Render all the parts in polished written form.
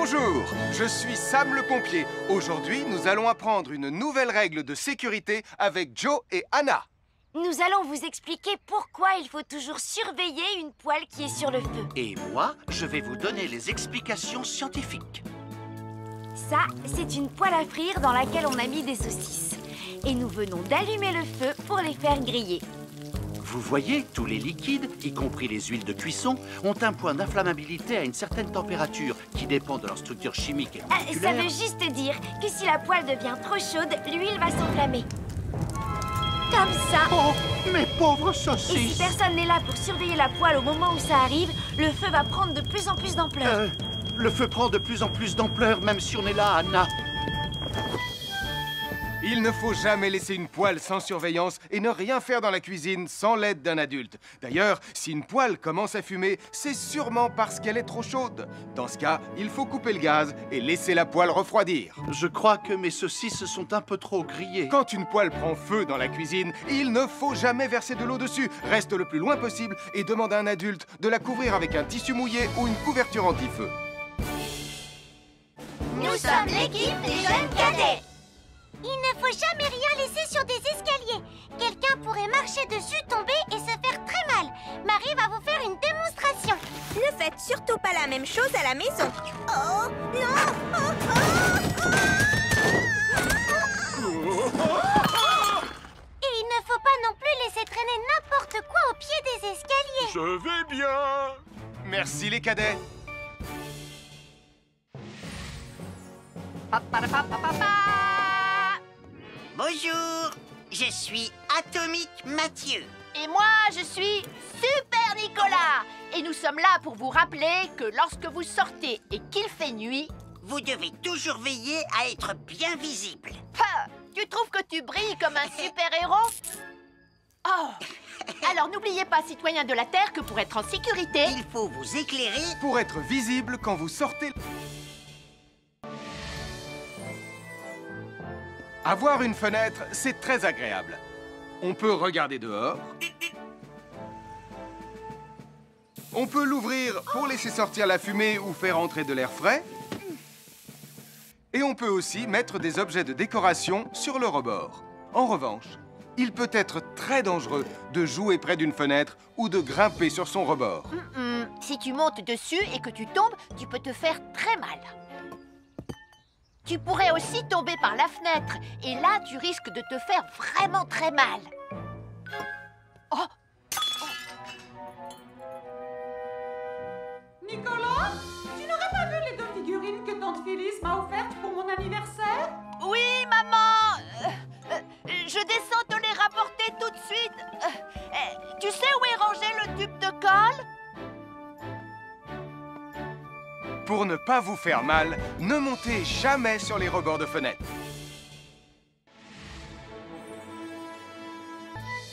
Bonjour, je suis Sam le pompier. Aujourd'hui, nous allons apprendre une nouvelle règle de sécurité avec Joe et Anna. Nous allons vous expliquer pourquoi il faut toujours surveiller une poêle qui est sur le feu. Et moi, je vais vous donner les explications scientifiques. Ça, c'est une poêle à frire dans laquelle on a mis des saucisses. Et nous venons d'allumer le feu pour les faire griller. Vous voyez, tous les liquides, y compris les huiles de cuisson, ont un point d'inflammabilité à une certaine température qui dépend de leur structure chimique et moléculaire. Ça veut juste dire que si la poêle devient trop chaude, l'huile va s'enflammer. Comme ça. Oh, mes pauvres Et saucisses! si personne n'est là pour surveiller la poêle au moment où ça arrive, le feu va prendre de plus en plus d'ampleur. Le feu prend de plus en plus d'ampleur, même si on est là, Anna. Il ne faut jamais laisser une poêle sans surveillance et ne rien faire dans la cuisine sans l'aide d'un adulte. D'ailleurs, si une poêle commence à fumer, c'est sûrement parce qu'elle est trop chaude. Dans ce cas, il faut couper le gaz et laisser la poêle refroidir. Je crois que mes saucisses sont un peu trop grillées. Quand une poêle prend feu dans la cuisine, il ne faut jamais verser de l'eau dessus. Reste le plus loin possible et demande à un adulte de la couvrir avec un tissu mouillé ou une couverture anti-feu. Nous sommes l'équipe des jeunes cadets. Il ne faut jamais rien laisser sur des escaliers. Quelqu'un pourrait marcher dessus, tomber et se faire très mal. Marie va vous faire une démonstration. Ne faites surtout pas la même chose à la maison. Oh, non! Et il ne faut pas non plus laisser traîner n'importe quoi au pied des escaliers. Je vais bien. Merci les cadets. Bonjour, je suis Atomique Mathieu. Et moi, je suis Super Nicolas. Et nous sommes là pour vous rappeler que lorsque vous sortez et qu'il fait nuit... Vous devez toujours veiller à être bien visible. Ah, tu trouves que tu brilles comme un super-héros? Oh. Alors n'oubliez pas, citoyens de la Terre, que pour être en sécurité... Il faut vous éclairer. Pour être visible quand vous sortez... Avoir une fenêtre, c'est très agréable. On peut regarder dehors. On peut l'ouvrir pour laisser sortir la fumée ou faire entrer de l'air frais. Et on peut aussi mettre des objets de décoration sur le rebord. En revanche, il peut être très dangereux de jouer près d'une fenêtre ou de grimper sur son rebord. Si tu montes dessus et que tu tombes, tu peux te faire très mal. Tu pourrais aussi tomber par la fenêtre. Et là, tu risques de te faire vraiment très mal. Oh! Nicolas, tu n'aurais pas vu les 2 figurines que tante Phyllis m'a offertes pour mon anniversaire? Oui, maman! Je descends te les rapporter tout de suite. Tu sais où est rangé le tube de colle? Pour ne pas vous faire mal, ne montez jamais sur les rebords de fenêtres.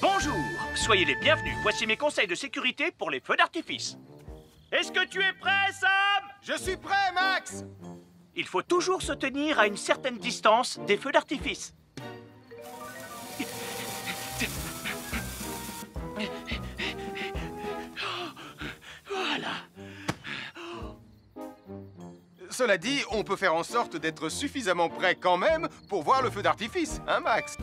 Bonjour, soyez les bienvenus. Voici mes conseils de sécurité pour les feux d'artifice. Est-ce que tu es prêt, Sam? Je suis prêt, Max! Il faut toujours se tenir à une certaine distance des feux d'artifice. Voilà. Cela dit, on peut faire en sorte d'être suffisamment près quand même pour voir le feu d'artifice, hein, Max?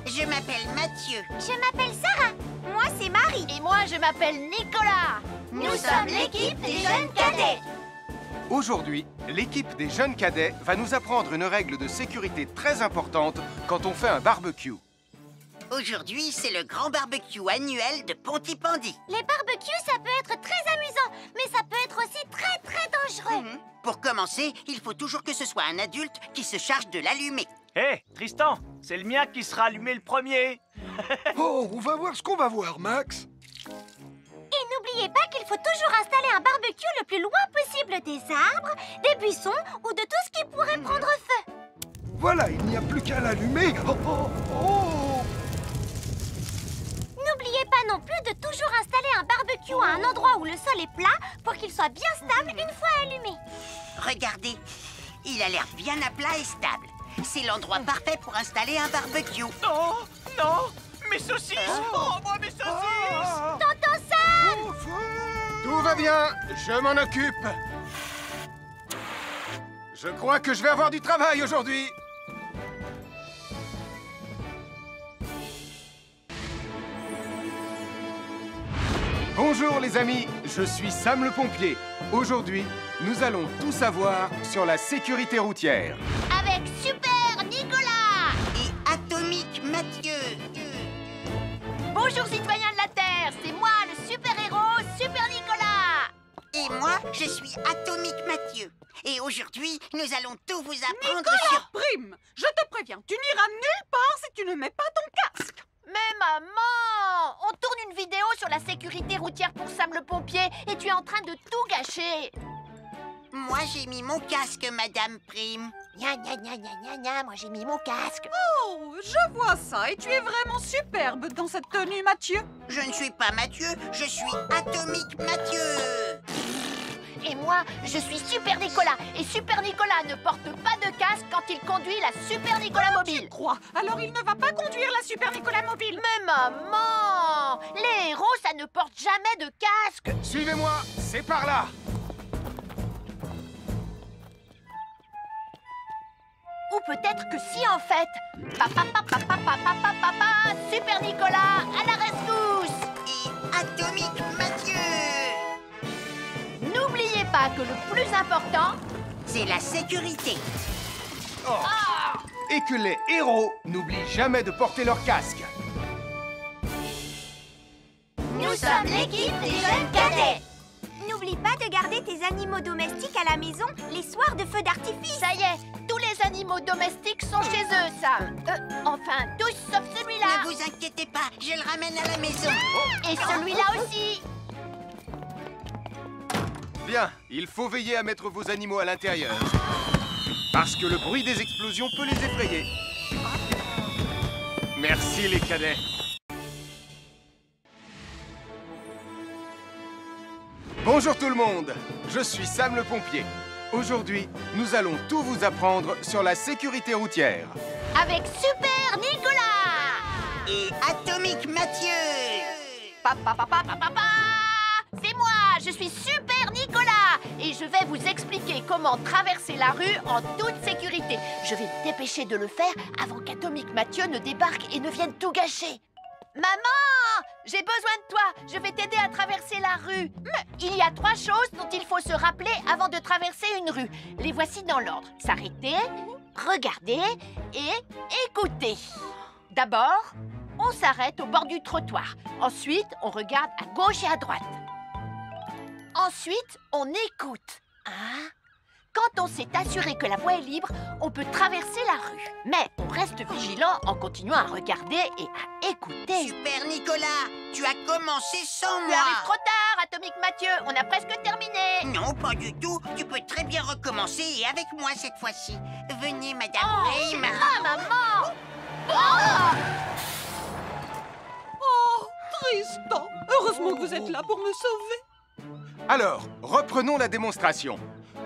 Je m'appelle Mathieu. Je m'appelle Sarah. Moi, c'est Marie. Et moi, je m'appelle Nicolas. Nous sommes l'équipe des jeunes cadets. Aujourd'hui, l'équipe des jeunes cadets va nous apprendre une règle de sécurité très importante quand on fait un barbecue. Aujourd'hui, c'est le grand barbecue annuel de Pontypandy. Les barbecues, ça peut être très amusant, mais ça peut être aussi très dangereux. Pour commencer, il faut toujours que ce soit un adulte qui se charge de l'allumer. Hé, Tristan, c'est le mien qui sera allumé le premier. Oh, on va voir ce qu'on va voir, Max. Et n'oubliez pas qu'il faut toujours installer un barbecue le plus loin possible des arbres, des buissons ou de tout ce qui pourrait prendre feu. Voilà, il n'y a plus qu'à l'allumer. Oh, oh, oh. N'oubliez pas non plus de toujours installer un barbecue à un endroit où le sol est plat pour qu'il soit bien stable une fois allumé. Regardez, il a l'air bien à plat et stable. C'est l'endroit parfait pour installer un barbecue. Non, non, mes saucisses! Oh, moi, mes saucisses! Tonton Sam! Au feu! va bien, je m'en occupe. Je crois que je vais avoir du travail aujourd'hui. Bonjour les amis, je suis Sam le pompier. Aujourd'hui, nous allons tout savoir sur la sécurité routière. Avec Super Nicolas! Et Atomique Mathieu. Bonjour citoyens de la Terre, c'est moi le super-héros Super Nicolas! Et moi, je suis Atomique Mathieu. Et aujourd'hui, nous allons tout vous apprendre Nicolas sur... Prime, je te préviens, tu n'iras nulle part si tu ne mets pas ton casque. Mais maman! On tourne une vidéo sur la sécurité routière pour Sam le pompier et tu es en train de tout gâcher! Moi, j'ai mis mon casque, Madame Prime. Gna gna gna gna gna gna, moi j'ai mis mon casque. Oh, je vois ça et tu es vraiment superbe dans cette tenue, Mathieu. Je ne suis pas Mathieu, je suis Atomique Mathieu. Et moi, je suis Super Nicolas. Et Super Nicolas ne porte pas de casque quand il conduit la Super Nicolas Mobile. Crois, alors il ne va pas conduire la Super Nicolas Mobile. Mais maman! Les héros, ça ne porte jamais de casque. Suivez-moi, c'est par là. Ou peut-être que si en fait. Papa, papa, papa, papa, papa, Super Nicolas, à la rescousse! Et Atomique Mathieu. N'oubliez pas que le plus important, c'est la sécurité. Oh. Et que les héros n'oublient jamais de porter leur casque. nous sommes l'équipe des jeunes cadets. N'oublie pas de garder tes animaux domestiques à la maison les soirs de feux d'artifice. Ça y est, tous les animaux domestiques sont chez eux, Sam. Enfin, tous sauf celui-là. Ne vous inquiétez pas, je le ramène à la maison. Et celui-là aussi. Bien, il faut veiller à mettre vos animaux à l'intérieur. Parce que le bruit des explosions peut les effrayer. Merci les cadets. Bonjour tout le monde, je suis Sam le pompier. Aujourd'hui, nous allons tout vous apprendre sur la sécurité routière. Avec Super Nicolas. Et Atomique Mathieu. Papa, papa, papa, papa. C'est moi, je suis Super Nicolas. Et je vais vous expliquer comment traverser la rue en toute sécurité. Je vais me dépêcher de le faire avant qu'Atomique Mathieu ne débarque et ne vienne tout gâcher. Maman, j'ai besoin de toi. Je vais t'aider à traverser la rue. Mais il y a 3 choses dont il faut se rappeler avant de traverser une rue. Les voici dans l'ordre. S'arrêter, regarder et écouter. D'abord, on s'arrête au bord du trottoir. Ensuite, on regarde à gauche et à droite. Ensuite, on écoute. Hein? Quand on s'est assuré que la voie est libre, on peut traverser la rue. Mais on reste vigilant en continuant à regarder et à écouter. Super Nicolas, tu as commencé sans Tu moi. arrives trop tard, Atomique Mathieu. On a presque terminé. Non, pas du tout. Tu peux très bien recommencer et avec moi cette fois-ci. Venez, Madame Prime. Ah, maman! Oh! Oh, Tristan. Heureusement que vous êtes là pour me sauver. Alors, reprenons la démonstration.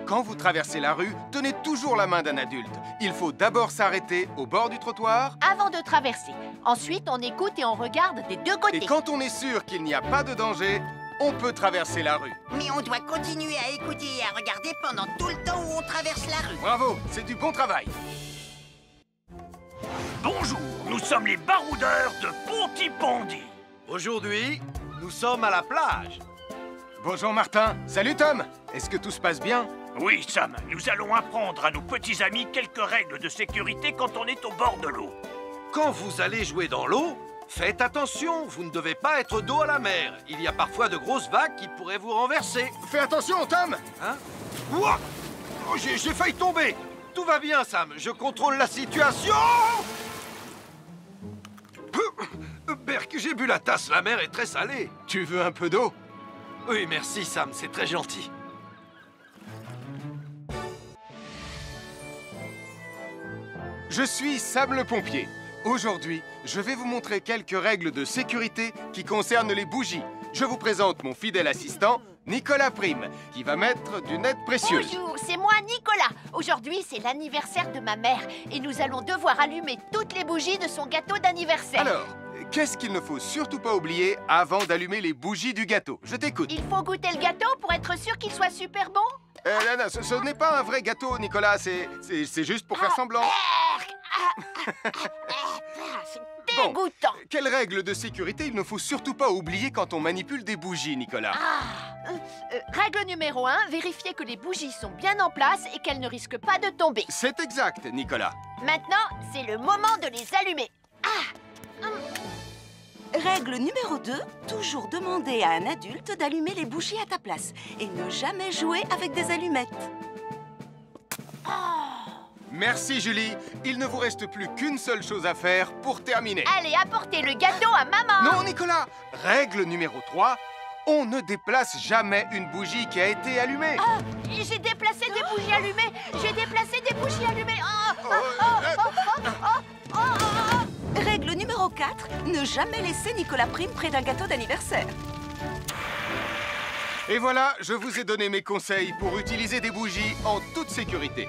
Quand vous traversez la rue, tenez toujours la main d'un adulte. Il faut d'abord s'arrêter au bord du trottoir. Avant de traverser. Ensuite, on écoute et on regarde des deux côtés. Et quand on est sûr qu'il n'y a pas de danger, on peut traverser la rue. Mais on doit continuer à écouter et à regarder pendant tout le temps où on traverse la rue. Bravo, c'est du bon travail. Bonjour, nous sommes les baroudeurs de Pontypandy. Aujourd'hui, nous sommes à la plage. Bonjour Martin. Salut Tom. Est-ce que tout se passe bien? Oui, Sam, nous allons apprendre à nos petits amis quelques règles de sécurité quand on est au bord de l'eau. Quand vous allez jouer dans l'eau, faites attention, vous ne devez pas être dos à la mer. Il y a parfois de grosses vagues qui pourraient vous renverser. Fais attention, Tom. Hein? Ouah! Oh, j'ai failli tomber. Tout va bien, Sam, je contrôle la situation. Berk, j'ai bu la tasse, la mer est très salée. Tu veux un peu d'eau? Oui, merci, Sam, c'est très gentil. Je suis Sam le pompier. Aujourd'hui, je vais vous montrer quelques règles de sécurité qui concernent les bougies. Je vous présente mon fidèle assistant, Nicolas Prime, qui va mettre d'une aide précieuse. Bonjour, c'est moi Nicolas. Aujourd'hui, c'est l'anniversaire de ma mère et nous allons devoir allumer toutes les bougies de son gâteau d'anniversaire. Alors, qu'est-ce qu'il ne faut surtout pas oublier avant d'allumer les bougies du gâteau? Je t'écoute. Il faut goûter le gâteau pour être sûr qu'il soit super bon? Non, ce n'est pas un vrai gâteau, Nicolas. C'est juste pour faire semblant. C'est dégoûtant. Bon, quelle règle de sécurité il ne faut surtout pas oublier quand on manipule des bougies, Nicolas? Règle numéro 1, vérifier que les bougies sont bien en place et qu'elles ne risquent pas de tomber. C'est exact, Nicolas. Maintenant, c'est le moment de les allumer. Règle numéro 2, toujours demander à un adulte d'allumer les bougies à ta place et ne jamais jouer avec des allumettes. Merci, Julie. Il ne vous reste plus qu'une seule chose à faire pour terminer. Allez, apportez le gâteau à maman. Non, Nicolas. Règle numéro 3, on ne déplace jamais une bougie qui a été allumée. J'ai déplacé des bougies allumées. J'ai déplacé des bougies allumées. Règle numéro 4, ne jamais laisser Nicolas Prime près d'un gâteau d'anniversaire. Et voilà, je vous ai donné mes conseils pour utiliser des bougies en toute sécurité.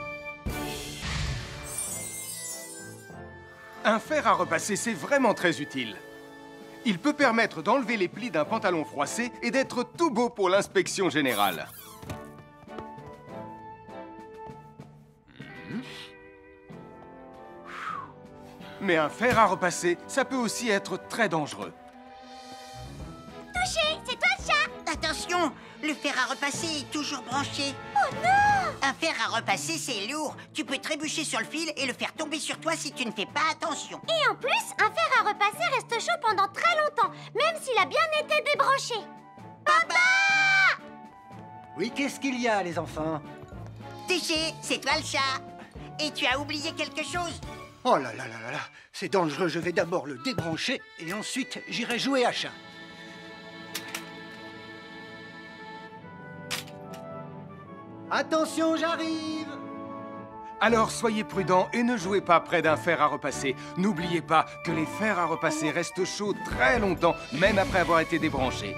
Un fer à repasser, c'est vraiment très utile. Il peut permettre d'enlever les plis d'un pantalon froissé et d'être tout beau pour l'inspection générale. Mais un fer à repasser, ça peut aussi être très dangereux. Touché, c'est toi le chat. Attention, le fer à repasser est toujours branché. Oh non! Un fer à repasser, c'est lourd. Tu peux trébucher sur le fil et le faire tomber sur toi si tu ne fais pas attention. Et en plus, un fer à repasser reste chaud pendant très longtemps, même s'il a bien été débranché. Papa! Oui, qu'est-ce qu'il y a, les enfants? Touché, c'est toi le chat. Et tu as oublié quelque chose? Oh là là là là là, c'est dangereux, je vais d'abord le débrancher et ensuite j'irai jouer à chat. Attention, j'arrive! Alors soyez prudents et ne jouez pas près d'un fer à repasser. N'oubliez pas que les fers à repasser restent chauds très longtemps, même après avoir été débranchés.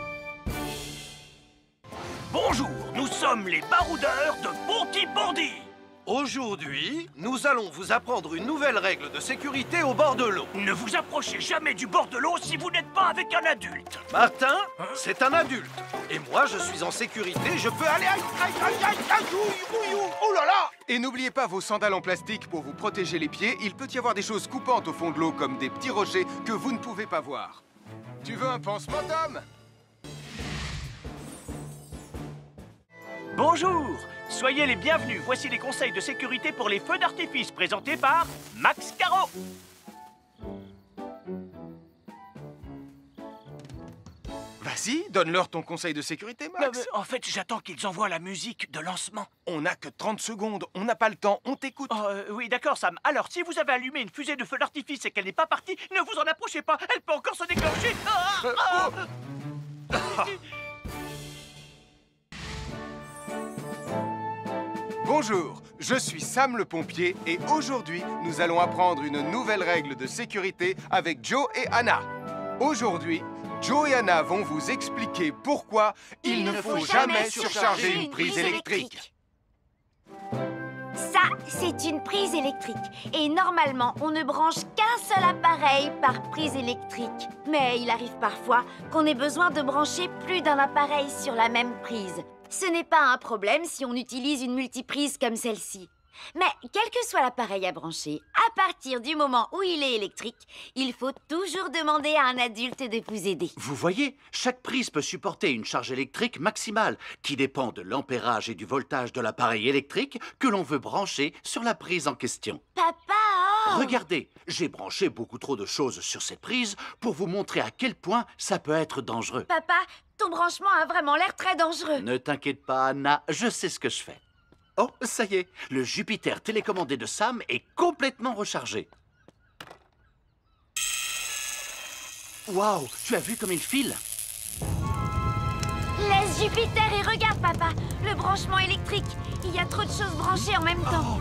Bonjour, nous sommes les baroudeurs de Bonty-Bordy. Aujourd'hui, nous allons vous apprendre une nouvelle règle de sécurité au bord de l'eau. Ne vous approchez jamais du bord de l'eau si vous n'êtes pas avec un adulte. Martin, c'est un adulte. Et moi, je suis en sécurité, je peux aller... Aïe, aïe, aïe, aïe, aïe, ouïe, ouïe, oh là là! Et n'oubliez pas vos sandales en plastique pour vous protéger les pieds. Il peut y avoir des choses coupantes au fond de l'eau, comme des petits rochers que vous ne pouvez pas voir. Tu veux un pansement, Tom? Bonjour, soyez les bienvenus. Voici les conseils de sécurité pour les feux d'artifice présentés par Max Caro. Vas-y, donne-leur ton conseil de sécurité, Max. En fait, j'attends qu'ils envoient la musique de lancement. On n'a que 30 secondes, on n'a pas le temps, on t'écoute. Oui, d'accord, Sam. Alors, si vous avez allumé une fusée de feu d'artifice et qu'elle n'est pas partie, ne vous en approchez pas. Elle peut encore se déclencher. Bonjour, je suis Sam le pompier et aujourd'hui, nous allons apprendre une nouvelle règle de sécurité avec Joe et Anna. Aujourd'hui, Joe et Anna vont vous expliquer pourquoi il ne faut jamais surcharger une prise électrique. Ça, c'est une prise électrique. Et normalement, on ne branche qu'un seul appareil par prise électrique. Mais il arrive parfois qu'on ait besoin de brancher plus d'un appareil sur la même prise. Ce n'est pas un problème si on utilise une multiprise comme celle-ci. Mais quel que soit l'appareil à brancher, à partir du moment où il est électrique, il faut toujours demander à un adulte de vous aider. Vous voyez, chaque prise peut supporter une charge électrique maximale qui dépend de l'ampérage et du voltage de l'appareil électrique que l'on veut brancher sur la prise en question. Papa! Regardez, j'ai branché beaucoup trop de choses sur cette prise pour vous montrer à quel point ça peut être dangereux. Papa, ton branchement a vraiment l'air très dangereux. Ne t'inquiète pas, Anna, je sais ce que je fais. Oh, ça y est, le Jupiter télécommandé de Sam est complètement rechargé. Waouh, tu as vu comme il file? Laisse Jupiter et regarde, papa. Le branchement électrique. Il y a trop de choses branchées en même temps.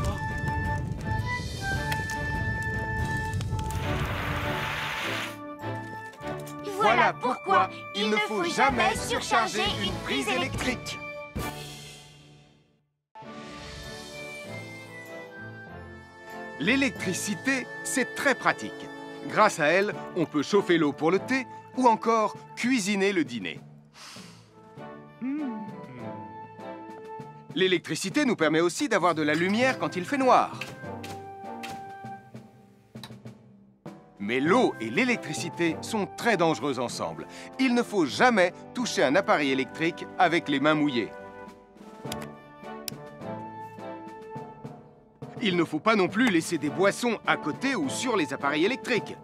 Voilà pourquoi il ne faut jamais surcharger une prise électrique. L'électricité, c'est très pratique. Grâce à elle, on peut chauffer l'eau pour le thé ou encore cuisiner le dîner. L'électricité nous permet aussi d'avoir de la lumière quand il fait noir. Mais l'eau et l'électricité sont très dangereux ensemble. Il ne faut jamais toucher un appareil électrique avec les mains mouillées. Il ne faut pas non plus laisser des boissons à côté ou sur les appareils électriques.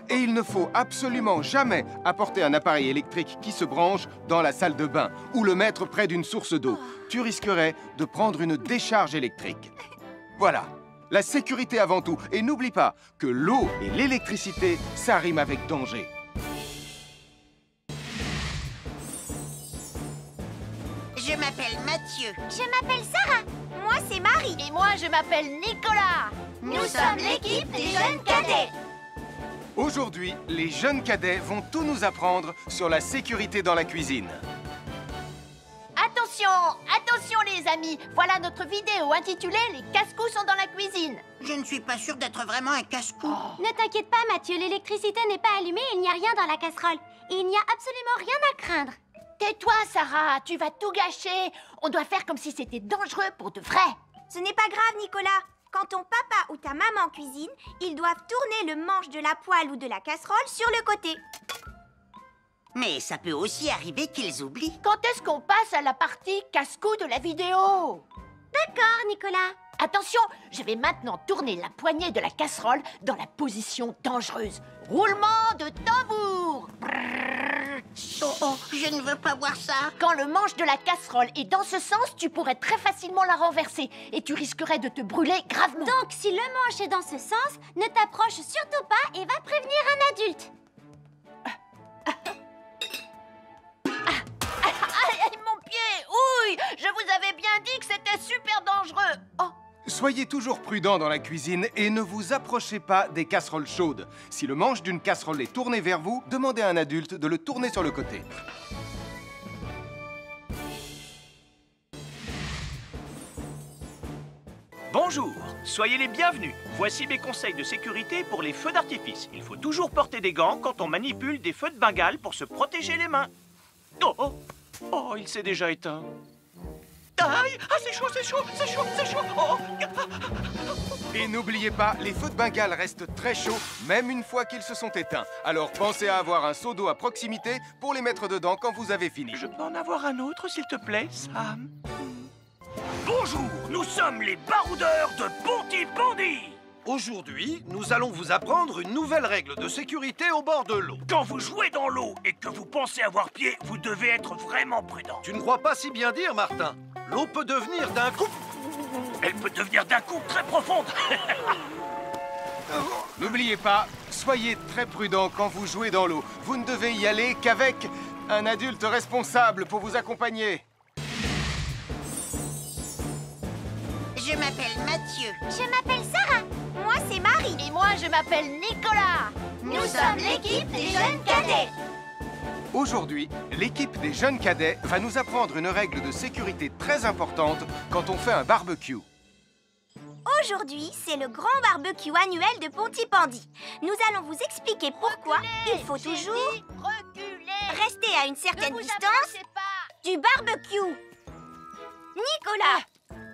Et il ne faut absolument jamais apporter un appareil électrique qui se branche dans la salle de bain ou le mettre près d'une source d'eau. Tu risquerais de prendre une décharge électrique. Voilà, la sécurité avant tout. Et n'oublie pas que l'eau et l'électricité, ça rime avec danger. Je m'appelle Mathieu. Je m'appelle Sarah. Moi, c'est Marie. Et moi, je m'appelle Nicolas. Nous sommes l'équipe des jeunes cadets. Aujourd'hui, les jeunes cadets vont tout nous apprendre sur la sécurité dans la cuisine. Attention, attention les amis. Voilà notre vidéo intitulée « Les casse-cou sont dans la cuisine ». Je ne suis pas sûre d'être vraiment un casse-cou. Ne t'inquiète pas, Mathieu, l'électricité n'est pas allumée et il n'y a rien dans la casserole. Il n'y a absolument rien à craindre. Tais-toi, Sarah, tu vas tout gâcher. On doit faire comme si c'était dangereux pour de vrai. Ce n'est pas grave, Nicolas. Quand ton papa ou ta maman cuisine, ils doivent tourner le manche de la poêle ou de la casserole sur le côté. Mais ça peut aussi arriver qu'ils oublient. Quand est-ce qu'on passe à la partie casse-cou de la vidéo? D'accord, Nicolas. Attention, je vais maintenant tourner la poignée de la casserole dans la position dangereuse. Roulement de tambour. Oh, je ne veux pas voir ça. Quand le manche de la casserole est dans ce sens, tu pourrais très facilement la renverser et tu risquerais de te brûler gravement. Donc, si le manche est dans ce sens, ne t'approche surtout pas et va prévenir un adulte. Aïe, mon pied! Ouille! Je vous avais bien dit que c'était super dangereux. Oh! Soyez toujours prudents dans la cuisine et ne vous approchez pas des casseroles chaudes. Si le manche d'une casserole est tourné vers vous, demandez à un adulte de le tourner sur le côté. Bonjour, soyez les bienvenus. Voici mes conseils de sécurité pour les feux d'artifice. Il faut toujours porter des gants quand on manipule des feux de Bengale pour se protéger les mains. Oh, oh, oh, il s'est déjà éteint. Aïe! Ah, c'est chaud, c'est chaud, c'est chaud, c'est chaud! Oh. Et n'oubliez pas, les feux de Bengale restent très chauds, même une fois qu'ils se sont éteints. Alors pensez à avoir un seau d'eau à proximité pour les mettre dedans quand vous avez fini. Je peux en avoir un autre, s'il te plaît, Sam? Bonjour, nous sommes les baroudeurs de Pontypandy. Aujourd'hui, nous allons vous apprendre une nouvelle règle de sécurité au bord de l'eau. Quand vous jouez dans l'eau et que vous pensez avoir pied, vous devez être vraiment prudent. Tu ne crois pas si bien dire, Martin? L'eau peut devenir d'un coup... Elle peut devenir d'un coup très profonde. N'oubliez pas, soyez très prudents quand vous jouez dans l'eau. Vous ne devez y aller qu'avec un adulte responsable pour vous accompagner. Je m'appelle Mathieu. Je m'appelle Sarah. Moi, c'est Marie. Et moi, je m'appelle Nicolas. Nous sommes l'équipe des jeunes cadets. Aujourd'hui, l'équipe des jeunes cadets va nous apprendre une règle de sécurité très importante quand on fait un barbecue. Aujourd'hui, c'est le grand barbecue annuel de Pontypandy. Nous allons vous expliquer pourquoi il faut toujours rester à une certaine distance du barbecue. Nicolas,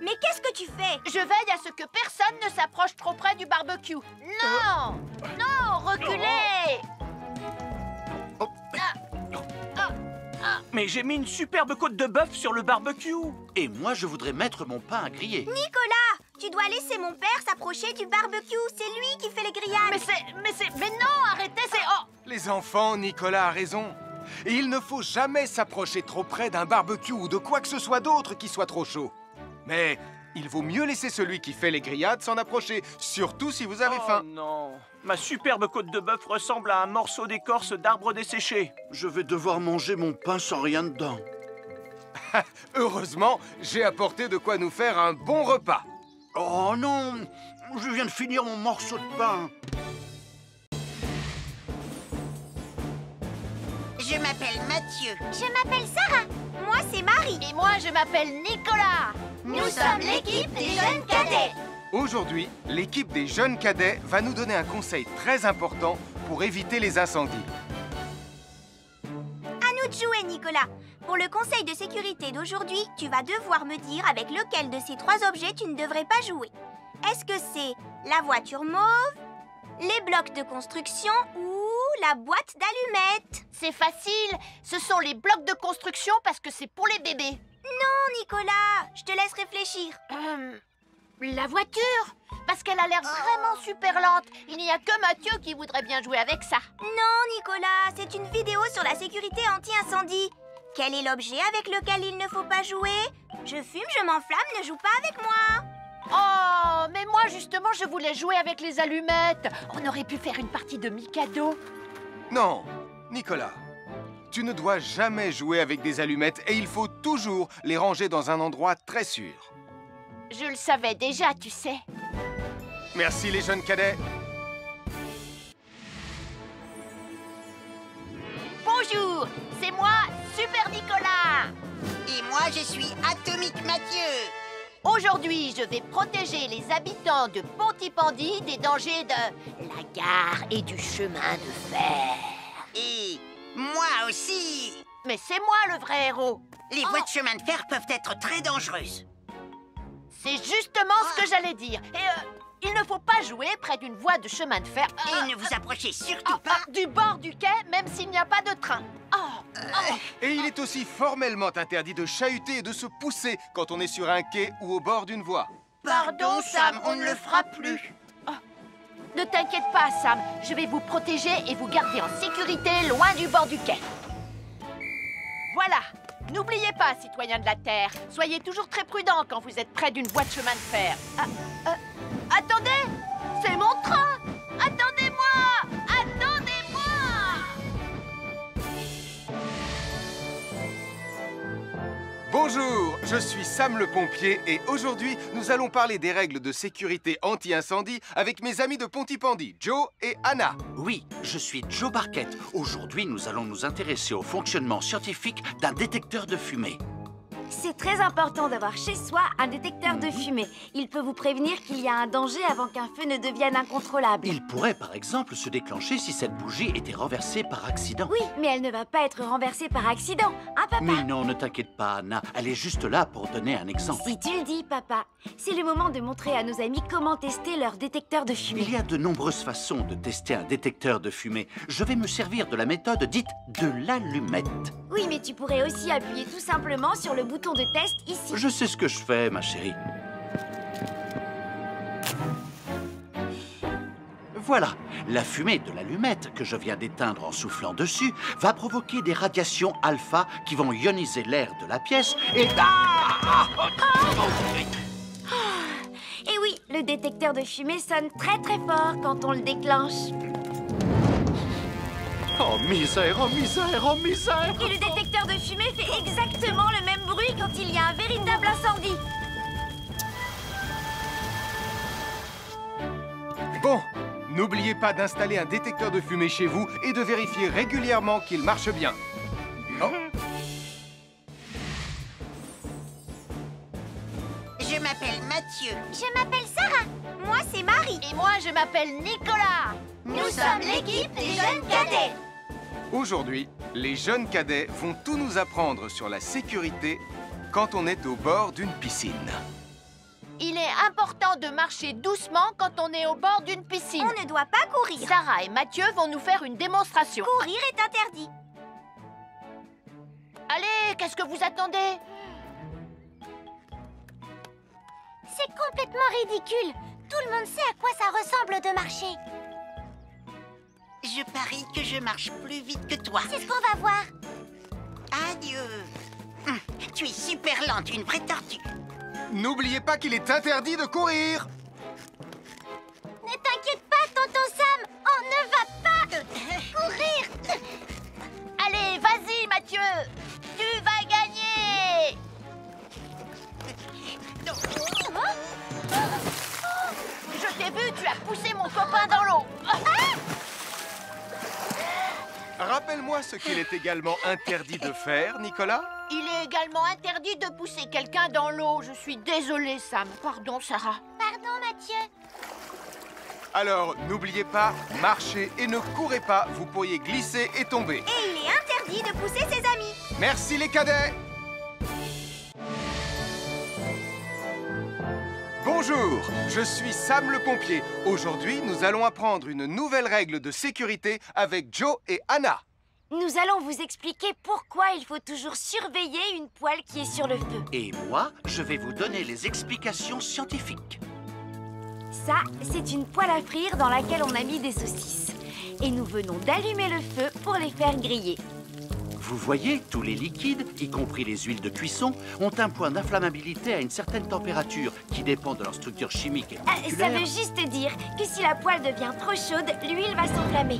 mais qu'est-ce que tu fais? Je veille à ce que personne ne s'approche trop près du barbecue. Non! Non, reculez! Mais j'ai mis une superbe côte de bœuf sur le barbecue. Et moi, je voudrais mettre mon pain à griller. Nicolas, tu dois laisser mon père s'approcher du barbecue. C'est lui qui fait les grillades. Mais non, arrêtez, c'est... Oh! Les enfants, Nicolas a raison. Et il ne faut jamais s'approcher trop près d'un barbecue ou de quoi que ce soit d'autre qui soit trop chaud. Mais il vaut mieux laisser celui qui fait les grillades s'en approcher, surtout si vous avez faim. Oh non, ma superbe côte de bœuf ressemble à un morceau d'écorce d'arbre desséché. Je vais devoir manger mon pain sans rien dedans. Heureusement, j'ai apporté de quoi nous faire un bon repas. Oh non, je viens de finir mon morceau de pain. Je m'appelle Mathieu. Je m'appelle Sarah. Moi, c'est Marie. Et moi, je m'appelle Nicolas. Nous sommes l'équipe des jeunes cadets. Aujourd'hui, l'équipe des jeunes cadets va nous donner un conseil très important pour éviter les incendies. À nous de jouer, Nicolas. Pour le conseil de sécurité d'aujourd'hui, tu vas devoir me dire avec lequel de ces 3 objets tu ne devrais pas jouer. Est-ce que c'est la voiture mauve, les blocs de construction ou la boîte d'allumettes? C'est facile. Ce sont les blocs de construction parce que c'est pour les bébés. Non, Nicolas. Je te laisse réfléchir. La voiture, parce qu'elle a l'air vraiment super lente. Il n'y a que Mathieu qui voudrait bien jouer avec ça. Non, Nicolas, c'est une vidéo sur la sécurité anti-incendie. Quel est l'objet avec lequel il ne faut pas jouer? Je fume, je m'enflamme, ne joue pas avec moi. Oh, mais moi justement, je voulais jouer avec les allumettes. On aurait pu faire une partie de Mikado. Non, Nicolas, tu ne dois jamais jouer avec des allumettes et il faut toujours les ranger dans un endroit très sûr. Je le savais déjà, tu sais. Merci les jeunes cadets. Bonjour, c'est moi, Super Nicolas. Et moi, je suis Atomique Mathieu. Aujourd'hui, je vais protéger les habitants de Pontypandy des dangers de la gare et du chemin de fer. Et moi aussi. Mais c'est moi le vrai héros. Les voies de chemin de fer peuvent être très dangereuses. C'est justement ce que j'allais dire. Et il ne faut pas jouer près d'une voie de chemin de fer. Et ne vous approchez surtout pas du bord du quai, même s'il n'y a pas de train. Et il est aussi formellement interdit de chahuter et de se pousser quand on est sur un quai ou au bord d'une voie. Pardon, Sam, on ne le fera plus. Ne t'inquiète pas, Sam. Je vais vous protéger et vous garder en sécurité loin du bord du quai. Voilà. N'oubliez pas, citoyens de la Terre, soyez toujours très prudents quand vous êtes près d'une voie de chemin de fer. Attendez! C'est mon train! Attendez-moi! Attendez-moi! Bonjour, je suis Sam le pompier et aujourd'hui, nous allons parler des règles de sécurité anti-incendie avec mes amis de Pontypandy, Joe et Anna. Oui, je suis Joe Barquette. Aujourd'hui, nous allons nous intéresser au fonctionnement scientifique d'un détecteur de fumée. C'est très important d'avoir chez soi un détecteur de fumée. Il peut vous prévenir qu'il y a un danger avant qu'un feu ne devienne incontrôlable. Il pourrait, par exemple, se déclencher si cette bougie était renversée par accident. Oui, mais elle ne va pas être renversée par accident, hein, papa? Mais non, ne t'inquiète pas, Anna. Elle est juste là pour donner un exemple. Si tu le dis, papa. C'est le moment de montrer à nos amis comment tester leur détecteur de fumée. Il y a de nombreuses façons de tester un détecteur de fumée. Je vais me servir de la méthode dite de l'allumette. Oui, mais tu pourrais aussi appuyer tout simplement sur le bouton de test ici. Je sais ce que je fais, ma chérie. Voilà, la fumée de l'allumette que je viens d'éteindre en soufflant dessus va provoquer des radiations alpha qui vont ioniser l'air de la pièce et... Et oui, le détecteur de fumée sonne très très fort quand on le déclenche. Oh misère, oh misère, oh misère! Et le détecteur de fumée fait exactement le même bruit quand il y a un véritable incendie. Bon, n'oubliez pas d'installer un détecteur de fumée chez vous et de vérifier régulièrement qu'il marche bien. Oh. Je m'appelle Mathieu. Je m'appelle Sarah. Moi, c'est Marie. Et moi, je m'appelle Nicolas. Nous sommes l'équipe des jeunes cadets. Aujourd'hui, les jeunes cadets vont tout nous apprendre sur la sécurité quand on est au bord d'une piscine. Il est important de marcher doucement quand on est au bord d'une piscine. On ne doit pas courir. Sarah et Mathieu vont nous faire une démonstration. Courir est interdit. Allez, qu'est-ce que vous attendez? C'est complètement ridicule. Tout le monde sait à quoi ça ressemble de marcher. Je parie que je marche plus vite que toi. C'est ce qu'on va voir. Adieu. Tu es super lente, une vraie tortue. N'oubliez pas qu'il est interdit de courir. Ne t'inquiète pas, tonton Sam. On ne va pas courir. Allez, vas-y, Mathieu. Tu vas gagner. Je t'ai vu, tu as poussé mon copain dans l'eau. Rappelle-moi ce qu'il est également interdit de faire, Nicolas. Il est également interdit de pousser quelqu'un dans l'eau. Je suis désolée, Sam. Pardon, Sarah. Pardon, Mathieu. Alors, n'oubliez pas, marchez et ne courez pas, vous pourriez glisser et tomber. Et il est interdit de pousser ses amis. Merci les cadets. Bonjour, je suis Sam le pompier. Aujourd'hui, nous allons apprendre une nouvelle règle de sécurité avec Joe et Anna. Nous allons vous expliquer pourquoi il faut toujours surveiller une poêle qui est sur le feu. Et moi, je vais vous donner les explications scientifiques. Ça, c'est une poêle à frire dans laquelle on a mis des saucisses. Et nous venons d'allumer le feu pour les faire griller. Vous voyez, tous les liquides, y compris les huiles de cuisson, ont un point d'inflammabilité à une certaine température qui dépend de leur structure chimique et Ça moléculaire. veut juste dire que si la poêle devient trop chaude, l'huile va s'enflammer.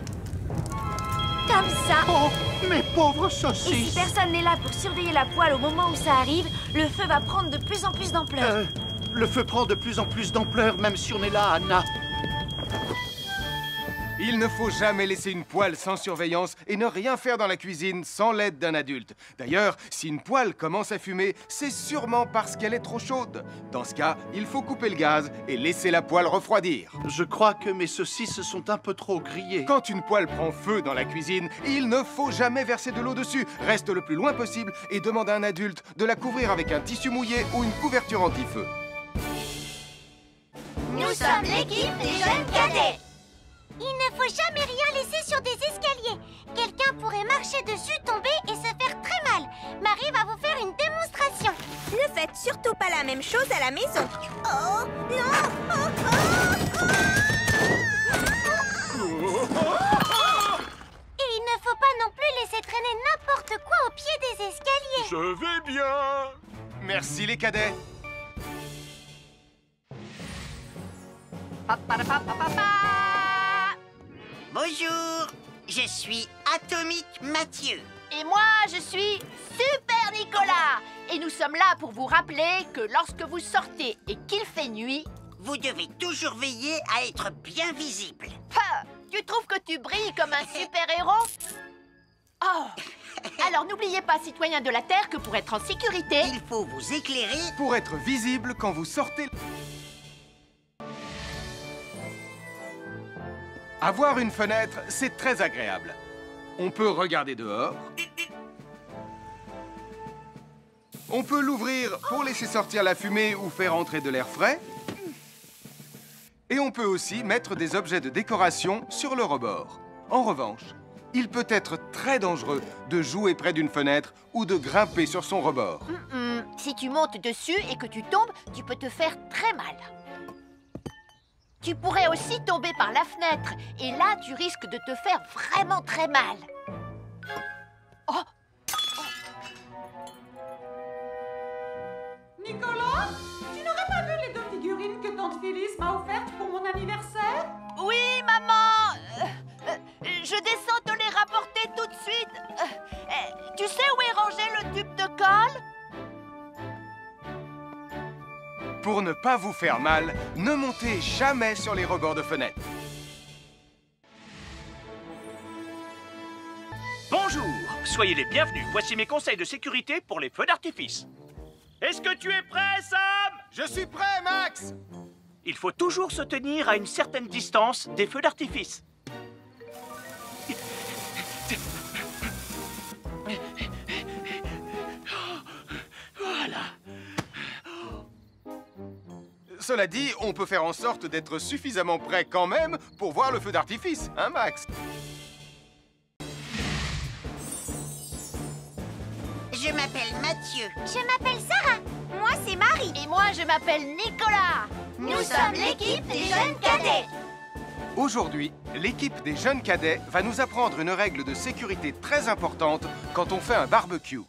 Comme ça. Oh, mes pauvres Et si saucisses! personne n'est là pour surveiller la poêle au moment où ça arrive, le feu va prendre de plus en plus d'ampleur. Le feu prend de plus en plus d'ampleur, même si on est là, Anna. Il ne faut jamais laisser une poêle sans surveillance et ne rien faire dans la cuisine sans l'aide d'un adulte. D'ailleurs, si une poêle commence à fumer, c'est sûrement parce qu'elle est trop chaude. Dans ce cas, il faut couper le gaz et laisser la poêle refroidir. Je crois que mes saucisses sont un peu trop grillées. Quand une poêle prend feu dans la cuisine, il ne faut jamais verser de l'eau dessus. Reste le plus loin possible et demande à un adulte de la couvrir avec un tissu mouillé ou une couverture anti-feu. Nous sommes l'équipe des jeunes cadets. Il ne faut jamais rien laisser sur des escaliers. Quelqu'un pourrait marcher dessus, tomber et se faire très mal. Marie va vous faire une démonstration. Ne faites surtout pas la même chose à la maison. Oh, non! Et il ne faut pas non plus laisser traîner n'importe quoi au pied des escaliers. Je vais bien. Merci les cadets. Bonjour, je suis Atomique Mathieu. Et moi, je suis Super Nicolas. Et nous sommes là pour vous rappeler que lorsque vous sortez et qu'il fait nuit, vous devez toujours veiller à être bien visible. Tu trouves que tu brilles comme un super-héros? Oh! Alors n'oubliez pas, citoyens de la Terre, que pour être en sécurité, il faut vous éclairer pour être visible quand vous sortez. Avoir une fenêtre, c'est très agréable. On peut regarder dehors. On peut l'ouvrir pour laisser sortir la fumée ou faire entrer de l'air frais. Et on peut aussi mettre des objets de décoration sur le rebord. En revanche, il peut être très dangereux de jouer près d'une fenêtre ou de grimper sur son rebord. Si tu montes dessus et que tu tombes, tu peux te faire très mal. Tu pourrais aussi tomber par la fenêtre. Et là, tu risques de te faire vraiment très mal. Oh! Nicolas, tu n'aurais pas vu les 2 figurines que tante Phyllis m'a offertes pour mon anniversaire? Oui, maman! Je descends te les rapporter tout de suite. Tu sais où est rangé le tube de colle? Pour ne pas vous faire mal, ne montez jamais sur les rebords de fenêtres. Bonjour, soyez les bienvenus. Voici mes conseils de sécurité pour les feux d'artifice. Est-ce que tu es prêt, Sam? Je suis prêt, Max! Il faut toujours se tenir à une certaine distance des feux d'artifice. Voilà. Cela dit, on peut faire en sorte d'être suffisamment près quand même pour voir le feu d'artifice, hein, Max? Je m'appelle Mathieu. Je m'appelle Sarah. Moi, c'est Marie. Et moi, je m'appelle Nicolas. Nous sommes l'équipe des jeunes cadets. Aujourd'hui, l'équipe des jeunes cadets va nous apprendre une règle de sécurité très importante quand on fait un barbecue.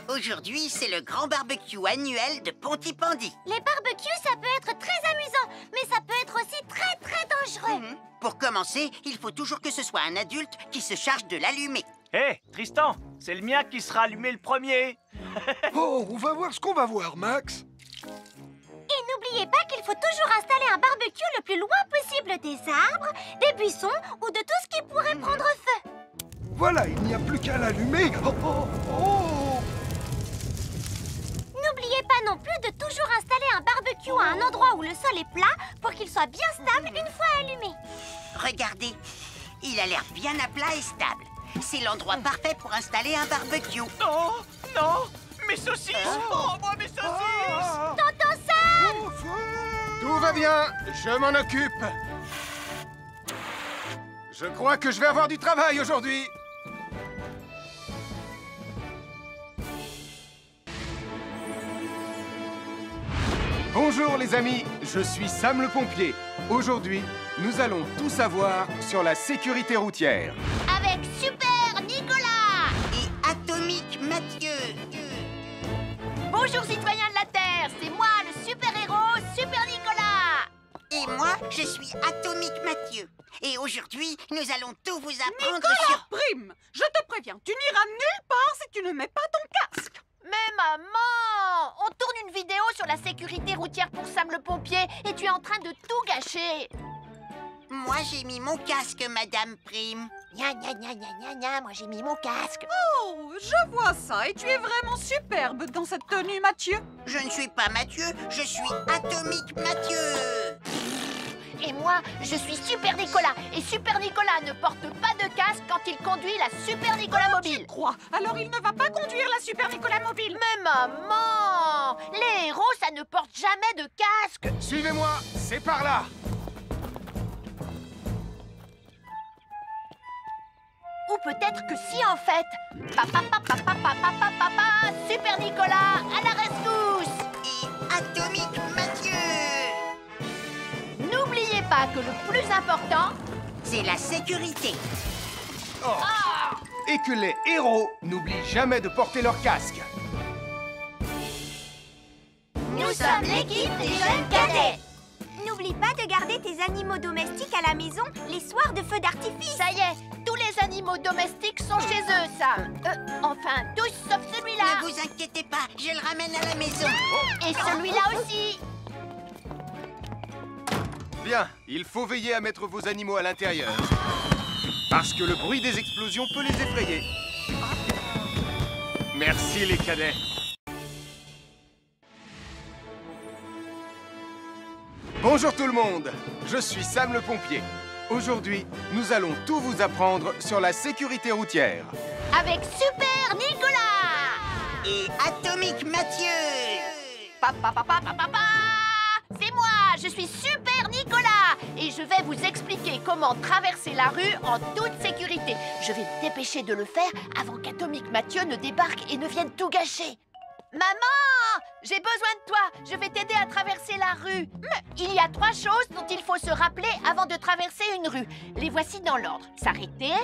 Aujourd'hui, c'est le grand barbecue annuel de Pontypandy. Les barbecues, ça peut être très amusant, mais ça peut être aussi très dangereux. Pour commencer, il faut toujours que ce soit un adulte qui se charge de l'allumer. Hé, Tristan, c'est le mien qui sera allumé le premier. Oh, on va voir ce qu'on va voir, Max. Et n'oubliez pas qu'il faut toujours installer un barbecue le plus loin possible des arbres, des buissons ou de tout ce qui pourrait prendre feu. Voilà, il n'y a plus qu'à l'allumer. Oh, oh, oh. N'oubliez pas non plus de toujours installer un barbecue à un endroit où le sol est plat pour qu'il soit bien stable une fois allumé. Regardez, il a l'air bien à plat et stable. C'est l'endroit parfait pour installer un barbecue. Non, non, mes saucisses. Oh, moi, mes saucisses. Tonton Sam! Tout va bien, je m'en occupe. Je crois que je vais avoir du travail aujourd'hui. Bonjour les amis, je suis Sam le pompier. Aujourd'hui, nous allons tout savoir sur la sécurité routière. Avec Super Nicolas Et Atomique Mathieu. Bonjour citoyens de la Terre, c'est moi le super-héros Super Nicolas. Et moi, je suis Atomique Mathieu. Et aujourd'hui, nous allons tout vous apprendre Nicolas sur... Prime, je te préviens, tu n'iras nulle part si tu ne mets pas ton casque. Mais maman, on tourne une vidéo sur la sécurité routière pour Sam le pompier et tu es en train de tout gâcher. Moi, j'ai mis mon casque, Madame Prime. Gna gna gna gna gna gna, moi j'ai mis mon casque. Oh, je vois ça et tu es vraiment superbe dans cette tenue, Mathieu. Je ne suis pas Mathieu, je suis Atomique Mathieu. Et moi, je suis Super Nicolas. Et Super Nicolas ne porte pas de casque quand il conduit la Super Nicolas Mobile. Tu crois? Alors il ne va pas conduire la Super Nicolas Mobile. Mais maman, les héros, ça ne porte jamais de casque. Suivez-moi, c'est par là. Ou peut-être que si en fait. Papa, papa, papa, papa, papa, Super Nicolas, à la rescousse. Et Atomique Mathieu. N'oubliez pas que le plus important, c'est la sécurité. Oh. Et que les héros n'oublient jamais de porter leur casque. Nous sommes l'équipe des jeunes cadets. N'oublie pas de garder tes animaux domestiques à la maison les soirs de feu d'artifice. Ça y est, tous les animaux domestiques sont chez eux, Sam. Enfin, tous sauf celui-là. Ne vous inquiétez pas, je le ramène à la maison. Et celui-là aussi. Bien, il faut veiller à mettre vos animaux à l'intérieur. Parce que le bruit des explosions peut les effrayer. Merci les cadets. Bonjour tout le monde, je suis Sam le pompier. Aujourd'hui, nous allons tout vous apprendre sur la sécurité routière. Avec Super Nicolas. Et Atomique Mathieu. Papa, papa, papa, papa. C'est moi, je suis Super Nicolas et je vais vous expliquer comment traverser la rue en toute sécurité. Je vais me dépêcher de le faire avant qu'Atomique Mathieu ne débarque et ne vienne tout gâcher. Maman, j'ai besoin de toi, je vais t'aider à traverser la rue. Mais il y a 3 choses dont il faut se rappeler avant de traverser une rue. Les voici dans l'ordre. S'arrêter,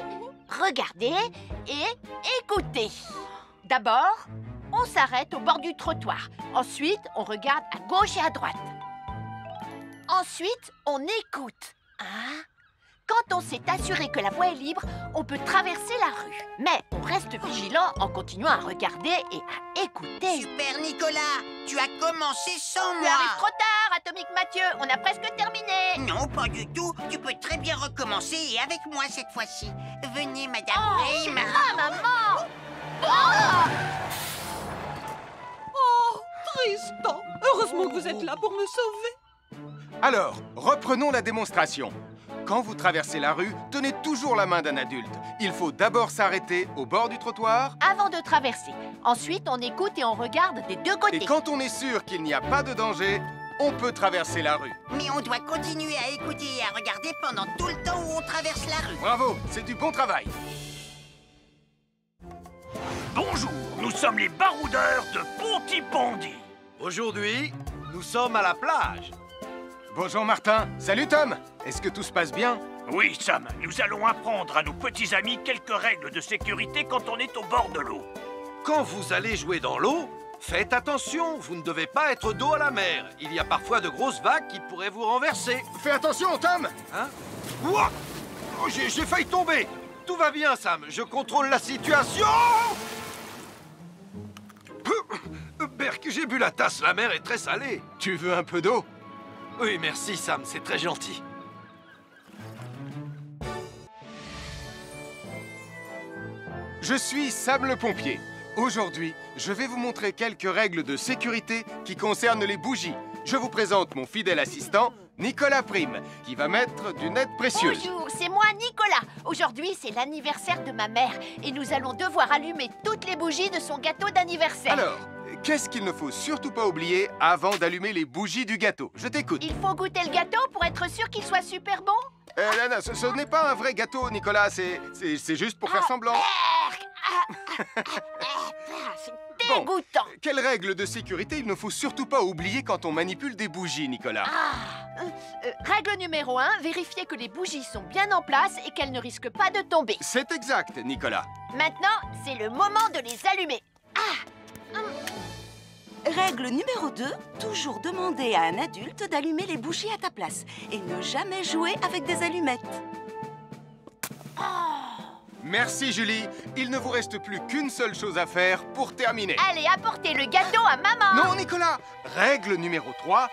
regarder et écouter. D'abord, on s'arrête au bord du trottoir. Ensuite, on regarde à gauche et à droite. Ensuite, on écoute. Quand on s'est assuré que la voie est libre, on peut traverser la rue. Mais on reste vigilant en continuant à regarder et à écouter. Super Nicolas, tu as commencé sans Tu moi. arrives trop tard, Atomique Mathieu. On a presque terminé. Non, pas du tout. Tu peux très bien recommencer et avec moi cette fois-ci. Venez, Madame Prime. Maman. Oh, Tristan. Heureusement que vous êtes là pour me sauver. Alors, reprenons la démonstration. Quand vous traversez la rue, tenez toujours la main d'un adulte. Il faut d'abord s'arrêter au bord du trottoir. Avant de traverser. Ensuite, on écoute et on regarde des deux côtés. Et quand on est sûr qu'il n'y a pas de danger, on peut traverser la rue. Mais on doit continuer à écouter et à regarder pendant tout le temps où on traverse la rue. Bravo, c'est du bon travail. Bonjour, nous sommes les baroudeurs de Pontypandy. Aujourd'hui, nous sommes à la plage. Bonjour Martin. Salut Tom. Est-ce que tout se passe bien? Oui, Sam, nous allons apprendre à nos petits amis quelques règles de sécurité quand on est au bord de l'eau. Quand vous allez jouer dans l'eau, faites attention, vous ne devez pas être dos à la mer. Il y a parfois de grosses vagues qui pourraient vous renverser. Fais attention, Tom. Hein? Ouah! Oh, j'ai failli tomber. Tout va bien, Sam, je contrôle la situation. Berk, j'ai bu la tasse, la mer est très salée. Tu veux un peu d'eau? Oui, merci, Sam, c'est très gentil. je suis Sam le pompier. Aujourd'hui, je vais vous montrer quelques règles de sécurité qui concernent les bougies. Je vous présente mon fidèle assistant, Nicolas Prime, qui va mettre d'une aide précieuse. Bonjour, c'est moi Nicolas. Aujourd'hui, c'est l'anniversaire de ma mère et nous allons devoir allumer toutes les bougies de son gâteau d'anniversaire. Alors, qu'est-ce qu'il ne faut surtout pas oublier avant d'allumer les bougies du gâteau? Je t'écoute. Il faut goûter le gâteau pour être sûr qu'il soit super bon? Non, ce n'est pas un vrai gâteau, Nicolas. C'est juste pour faire semblant. C'est dégoûtant. Quelles règles de sécurité il ne faut surtout pas oublier quand on manipule des bougies, Nicolas? Règle numéro 1, vérifier que les bougies sont bien en place et qu'elles ne risquent pas de tomber. C'est exact, Nicolas. Maintenant, c'est le moment de les allumer. Règle numéro 2, toujours demander à un adulte d'allumer les bougies à ta place et ne jamais jouer avec des allumettes. Merci, Julie. Il ne vous reste plus qu'une seule chose à faire pour terminer. Allez, apportez le gâteau à maman. Non, Nicolas. Règle numéro 3,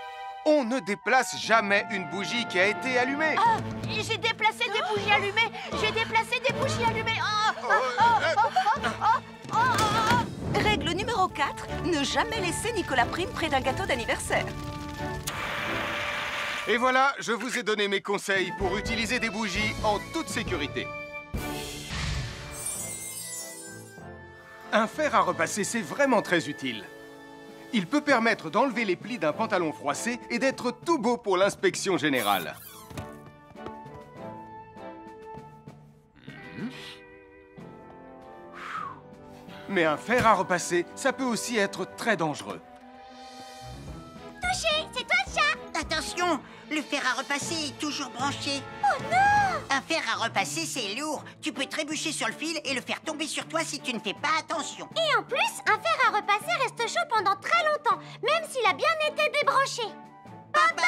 on ne déplace jamais une bougie qui a été allumée. J'ai déplacé des bougies allumées. J'ai déplacé des bougies allumées. Règle numéro 4, ne jamais laisser Nicolas Prime près d'un gâteau d'anniversaire. Et voilà, je vous ai donné mes conseils pour utiliser des bougies en toute sécurité. Un fer à repasser, c'est vraiment très utile. Il peut permettre d'enlever les plis d'un pantalon froissé et d'être tout beau pour l'inspection générale. Mais un fer à repasser, ça peut aussi être très dangereux. Touché, c'est toi le chat. Attention, le fer à repasser est toujours branché. Oh non! Un fer à repasser, c'est lourd. Tu peux trébucher sur le fil et le faire tomber sur toi si tu ne fais pas attention. Et en plus, un fer à repasser reste chaud pendant très longtemps, même s'il a bien été débranché. Papa!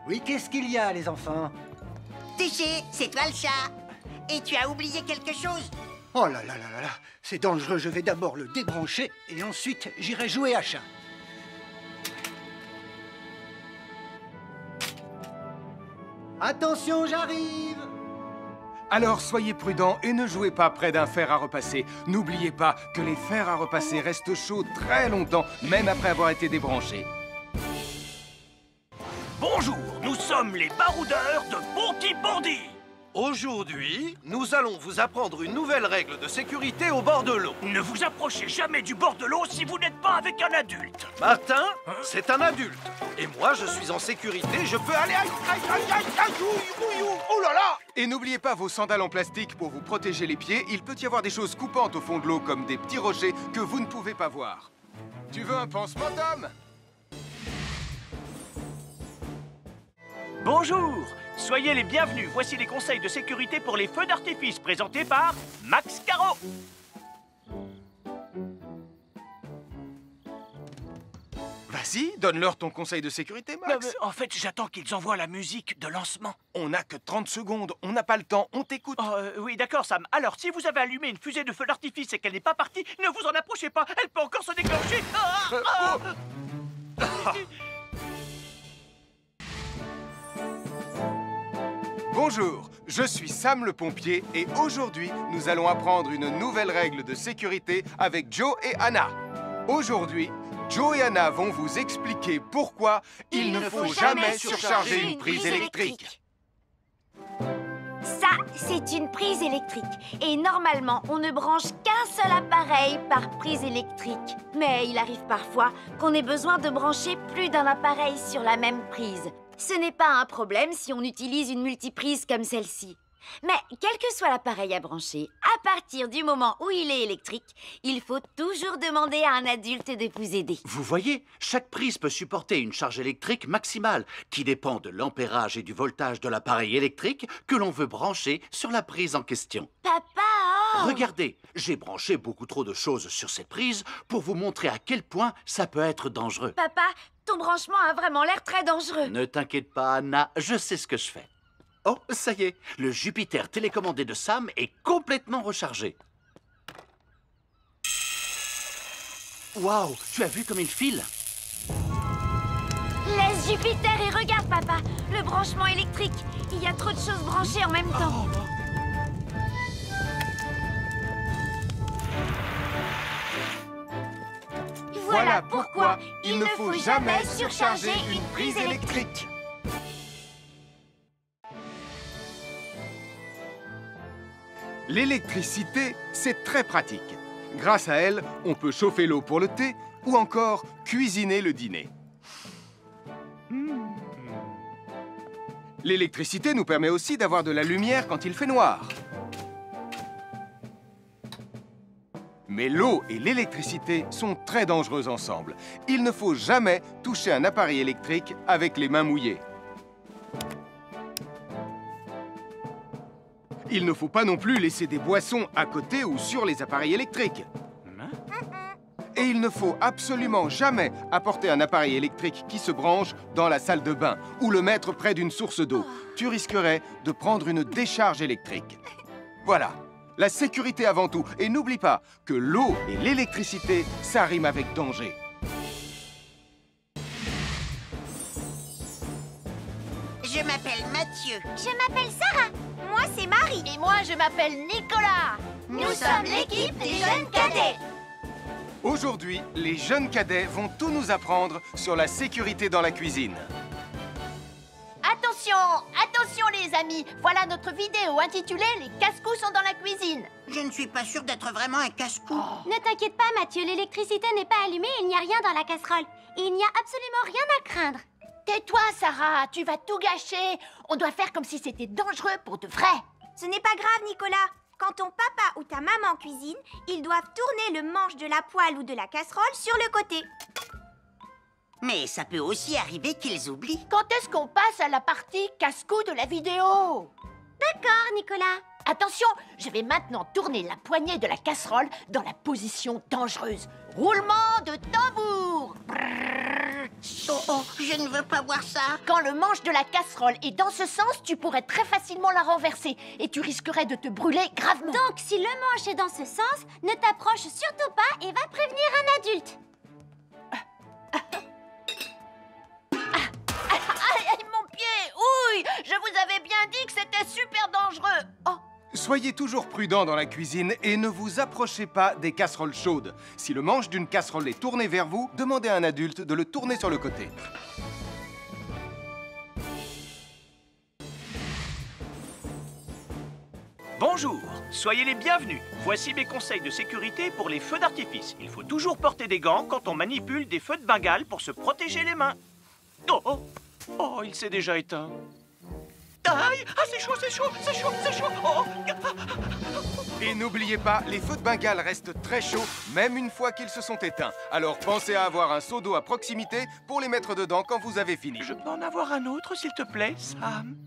Oui, qu'est-ce qu'il y a, les enfants? Touché, c'est toi le chat. Et tu as oublié quelque chose? Oh là là là là là, c'est dangereux, je vais d'abord le débrancher et ensuite j'irai jouer à chat. Attention, j'arrive! Alors soyez prudents et ne jouez pas près d'un fer à repasser. N'oubliez pas que les fers à repasser restent chauds très longtemps, même après avoir été débranchés. Bonjour, nous sommes les baroudeurs de Pontypandy. Aujourd'hui, nous allons vous apprendre une nouvelle règle de sécurité au bord de l'eau. Ne vous approchez jamais du bord de l'eau si vous n'êtes pas avec un adulte. Martin, c'est un adulte. Et moi, je suis en sécurité, je peux aller... Oh là là! Et n'oubliez pas vos sandales en plastique pour vous protéger les pieds. Il peut y avoir des choses coupantes au fond de l'eau, comme des petits rochers que vous ne pouvez pas voir. Tu veux un pansement, Tom? Bonjour, soyez les bienvenus. Voici les conseils de sécurité pour les feux d'artifice présentés par Max Caro. Vas-y, donne-leur ton conseil de sécurité, Max. En fait, j'attends qu'ils envoient la musique de lancement. On n'a que 30 secondes, on n'a pas le temps, on t'écoute. Oui, d'accord, Sam. Alors, si vous avez allumé une fusée de feu d'artifice et qu'elle n'est pas partie, ne vous en approchez pas, elle peut encore se déclencher. Bonjour, je suis Sam le pompier et aujourd'hui, nous allons apprendre une nouvelle règle de sécurité avec Joe et Anna. Aujourd'hui, Joe et Anna vont vous expliquer pourquoi il ne faut jamais surcharger une prise électrique. Ça, c'est une prise électrique. Et normalement, on ne branche qu'un seul appareil par prise électrique. Mais il arrive parfois qu'on ait besoin de brancher plus d'un appareil sur la même prise. Ce n'est pas un problème si on utilise une multiprise comme celle-ci. Mais quel que soit l'appareil à brancher, à partir du moment où il est électrique, il faut toujours demander à un adulte de vous aider. Vous voyez, chaque prise peut supporter une charge électrique maximale qui dépend de l'ampérage et du voltage de l'appareil électrique que l'on veut brancher sur la prise en question. Papa! Regardez, j'ai branché beaucoup trop de choses sur cette prise pour vous montrer à quel point ça peut être dangereux. Papa, ton branchement a vraiment l'air très dangereux. Ne t'inquiète pas, Anna, je sais ce que je fais. Oh, ça y est, le Jupiter télécommandé de Sam est complètement rechargé. Waouh, tu as vu comme il file? Laisse Jupiter et regarde, papa. Le branchement électrique. Il y a trop de choses branchées en même temps. Voilà pourquoi il ne faut jamais surcharger une prise électrique. L'électricité, c'est très pratique. Grâce à elle, on peut chauffer l'eau pour le thé ou encore cuisiner le dîner. L'électricité nous permet aussi d'avoir de la lumière quand il fait noir. Mais l'eau et l'électricité sont très dangereuses ensemble. Il ne faut jamais toucher un appareil électrique avec les mains mouillées. Il ne faut pas non plus laisser des boissons à côté ou sur les appareils électriques. Et il ne faut absolument jamais apporter un appareil électrique qui se branche dans la salle de bain ou le mettre près d'une source d'eau. Tu risquerais de prendre une décharge électrique. Voilà, la sécurité avant tout. Et n'oublie pas que l'eau et l'électricité, ça rime avec danger. Je m'appelle Mathieu. Je m'appelle Sarah. Moi, c'est Marie. Et moi, je m'appelle Nicolas. Nous sommes l'équipe des jeunes cadets. Aujourd'hui, les jeunes cadets vont tout nous apprendre sur la sécurité dans la cuisine. Attention, attention les amis. Voilà notre vidéo intitulée « Les casse-cous sont dans la cuisine ». Je ne suis pas sûre d'être vraiment un casse-cou. Ne t'inquiète pas, Mathieu, l'électricité n'est pas allumée et il n'y a rien dans la casserole. Et il n'y a absolument rien à craindre. Tais-toi, Sarah, tu vas tout gâcher. On doit faire comme si c'était dangereux pour de vrai. Ce n'est pas grave, Nicolas. Quand ton papa ou ta maman cuisine, ils doivent tourner le manche de la poêle ou de la casserole sur le côté. Mais ça peut aussi arriver qu'ils oublient. Quand est-ce qu'on passe à la partie casse-cou de la vidéo? D'accord, Nicolas. Attention, je vais maintenant tourner la poignée de la casserole dans la position dangereuse. Roulement de tambour. Oh, je ne veux pas voir ça. Quand le manche de la casserole est dans ce sens, tu pourrais très facilement la renverser et tu risquerais de te brûler gravement. Donc, si le manche est dans ce sens, ne t'approche surtout pas et va prévenir un adulte. Aïe, mon pied! Ouille! Je vous avais bien dit que c'était super dangereux. Oh! Soyez toujours prudents dans la cuisine et ne vous approchez pas des casseroles chaudes. Si le manche d'une casserole est tourné vers vous, demandez à un adulte de le tourner sur le côté. Bonjour, soyez les bienvenus. Voici mes conseils de sécurité pour les feux d'artifice. Il faut toujours porter des gants quand on manipule des feux de Bengale pour se protéger les mains. Oh, oh, oh, il s'est déjà éteint. Aïe! Ah, c'est chaud, c'est chaud, c'est chaud, c'est chaud! Oh. Et n'oubliez pas, les feux de Bengale restent très chauds, même une fois qu'ils se sont éteints. Alors pensez à avoir un seau d'eau à proximité pour les mettre dedans quand vous avez fini. Je peux en avoir un autre, s'il te plaît, Sam?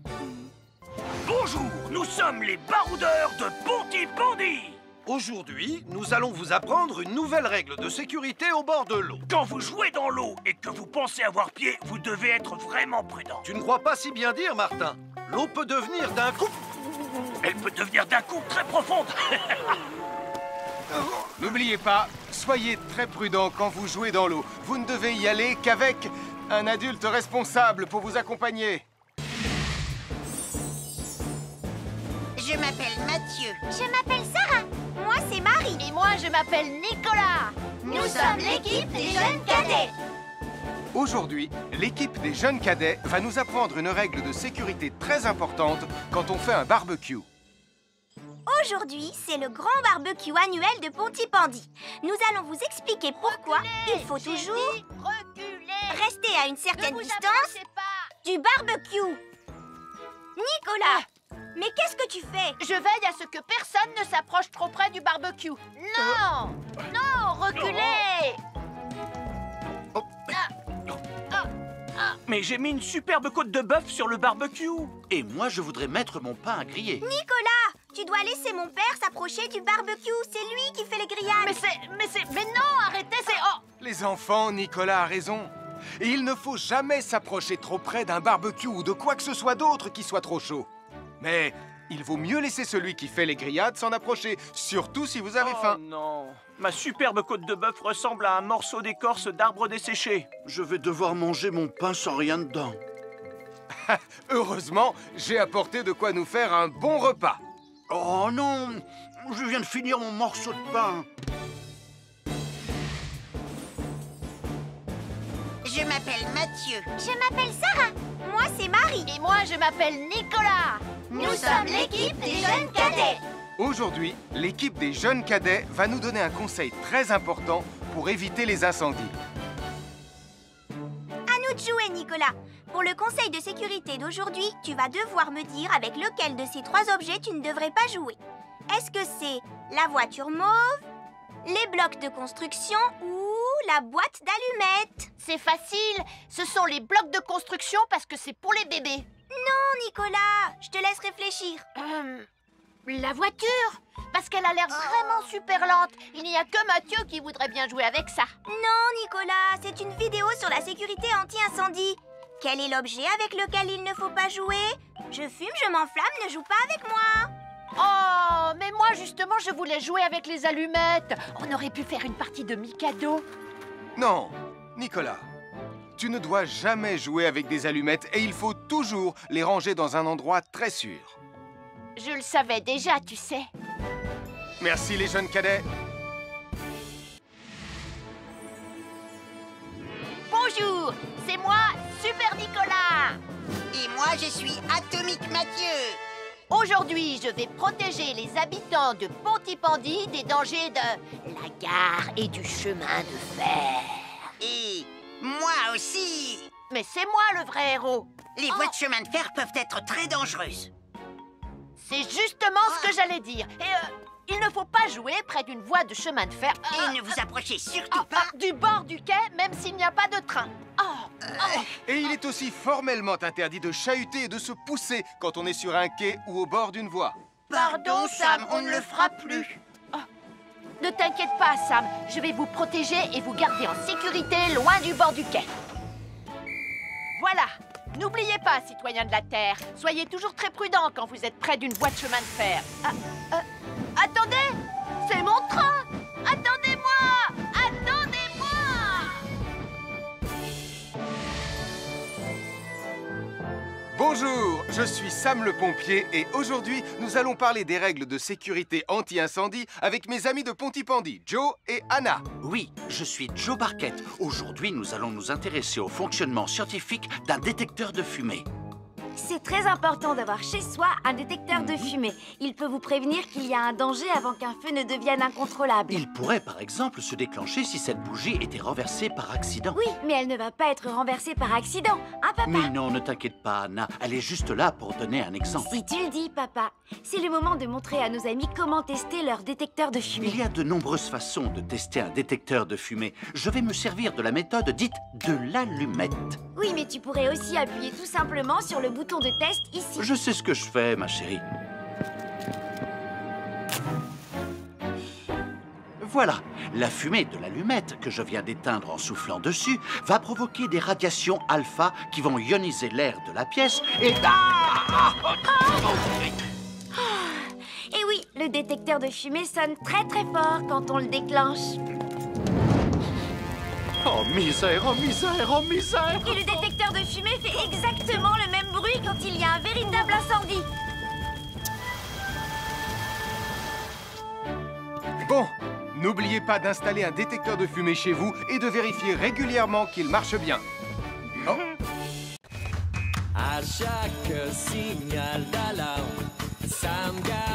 Bonjour, nous sommes les baroudeurs de Pontypandy. Aujourd'hui, nous allons vous apprendre une nouvelle règle de sécurité au bord de l'eau. Quand vous jouez dans l'eau et que vous pensez avoir pied, vous devez être vraiment prudent. Tu ne crois pas si bien dire, Martin? L'eau peut devenir d'un coup... Elle peut devenir d'un coup très profonde. N'oubliez pas, soyez très prudents quand vous jouez dans l'eau. Vous ne devez y aller qu'avec un adulte responsable pour vous accompagner. Je m'appelle Mathieu. Je m'appelle Sarah. Moi, c'est Marie. Et moi, je m'appelle Nicolas. Nous sommes l'équipe des jeunes cadets. Aujourd'hui, l'équipe des jeunes cadets va nous apprendre une règle de sécurité très importante quand on fait un barbecue. Aujourd'hui, c'est le grand barbecue annuel de Pontypandy. Nous allons vous expliquer pourquoi il faut toujours rester à une certaine distance du barbecue. Nicolas, mais qu'est-ce que tu fais? Je veille à ce que personne ne s'approche trop près du barbecue. Non! Non, reculez! Mais j'ai mis une superbe côte de bœuf sur le barbecue. Et moi, je voudrais mettre mon pain à griller. Nicolas, tu dois laisser mon père s'approcher du barbecue. C'est lui qui fait les grillades. Mais non, arrêtez, c'est... Oh! Les enfants, Nicolas a raison. Et il ne faut jamais s'approcher trop près d'un barbecue ou de quoi que ce soit d'autre qui soit trop chaud. Mais il vaut mieux laisser celui qui fait les grillades s'en approcher, surtout si vous avez faim. Oh non, ma superbe côte de bœuf ressemble à un morceau d'écorce d'arbre desséché. Je vais devoir manger mon pain sans rien dedans. Heureusement, j'ai apporté de quoi nous faire un bon repas. Oh non, je viens de finir mon morceau de pain. Je m'appelle Mathieu. Je m'appelle Sarah. Moi, c'est Marie. Et moi, je m'appelle Nicolas. Nous sommes l'équipe des jeunes cadets. Aujourd'hui, l'équipe des jeunes cadets va nous donner un conseil très important pour éviter les incendies. À nous de jouer, Nicolas. Pour le conseil de sécurité d'aujourd'hui, tu vas devoir me dire avec lequel de ces 3 objets tu ne devrais pas jouer. Est-ce que c'est la voiture mauve, les blocs de construction ou la boîte d'allumettes? C'est facile. Ce sont les blocs de construction parce que c'est pour les bébés. Non, Nicolas. Je te laisse réfléchir. La voiture, parce qu'elle a l'air vraiment super lente. Il n'y a que Mathieu qui voudrait bien jouer avec ça. Non, Nicolas, c'est une vidéo sur la sécurité anti-incendie. Quel est l'objet avec lequel il ne faut pas jouer? Je fume, je m'enflamme, ne joue pas avec moi. Oh, mais moi justement, je voulais jouer avec les allumettes. On aurait pu faire une partie de Mikado. Non, Nicolas, tu ne dois jamais jouer avec des allumettes et il faut toujours les ranger dans un endroit très sûr. Je le savais déjà, tu sais. Merci les jeunes cadets. Bonjour, c'est moi, Super Nicolas. Et moi, je suis Atomique Mathieu. Aujourd'hui, je vais protéger les habitants de Pontypandy des dangers de la gare et du chemin de fer. Et moi aussi. Mais c'est moi le vrai héros. Les voies de chemin de fer peuvent être très dangereuses. C'est justement ce que j'allais dire. Et il ne faut pas jouer près d'une voie de chemin de fer. Et ne vous approchez surtout pas du bord du quai, même s'il n'y a pas de train. Et il est aussi formellement interdit de chahuter et de se pousser quand on est sur un quai ou au bord d'une voie. Pardon, Sam, on ne le fera plus. Ne t'inquiète pas, Sam. Je vais vous protéger et vous garder en sécurité loin du bord du quai. Voilà. N'oubliez pas, citoyens de la Terre, soyez toujours très prudents quand vous êtes près d'une voie de chemin de fer. Attendez! C'est mon train! Attendez-moi! Attendez-moi! Bonjour, je suis Sam le pompier et aujourd'hui, nous allons parler des règles de sécurité anti-incendie avec mes amis de Pontypandy, Joe et Anna. Oui, je suis Joe Barquette. Aujourd'hui, nous allons nous intéresser au fonctionnement scientifique d'un détecteur de fumée. C'est très important d'avoir chez soi un détecteur de fumée. Il peut vous prévenir qu'il y a un danger avant qu'un feu ne devienne incontrôlable. Il pourrait, par exemple, se déclencher si cette bougie était renversée par accident. Oui, mais elle ne va pas être renversée par accident, hein, papa? Mais non, ne t'inquiète pas, Anna. Elle est juste là pour donner un exemple. Si tu le dis, papa. C'est le moment de montrer à nos amis comment tester leur détecteur de fumée. Il y a de nombreuses façons de tester un détecteur de fumée. Je vais me servir de la méthode dite de l'allumette. Oui, mais tu pourrais aussi appuyer tout simplement sur le bouton de test ici. Je sais ce que je fais, ma chérie. Voilà, la fumée de l'allumette que je viens d'éteindre en soufflant dessus va provoquer des radiations alpha qui vont ioniser l'air de la pièce et... Et oui, le détecteur de fumée sonne très très fort quand on le déclenche. Oh misère, oh misère, oh misère! Et le détecteur de fumée fait exactement le même bruit quand il y a un véritable incendie. Bon, n'oubliez pas d'installer un détecteur de fumée chez vous et de vérifier régulièrement qu'il marche bien. Oh. À chaque signal d'alarme, Sam Garrett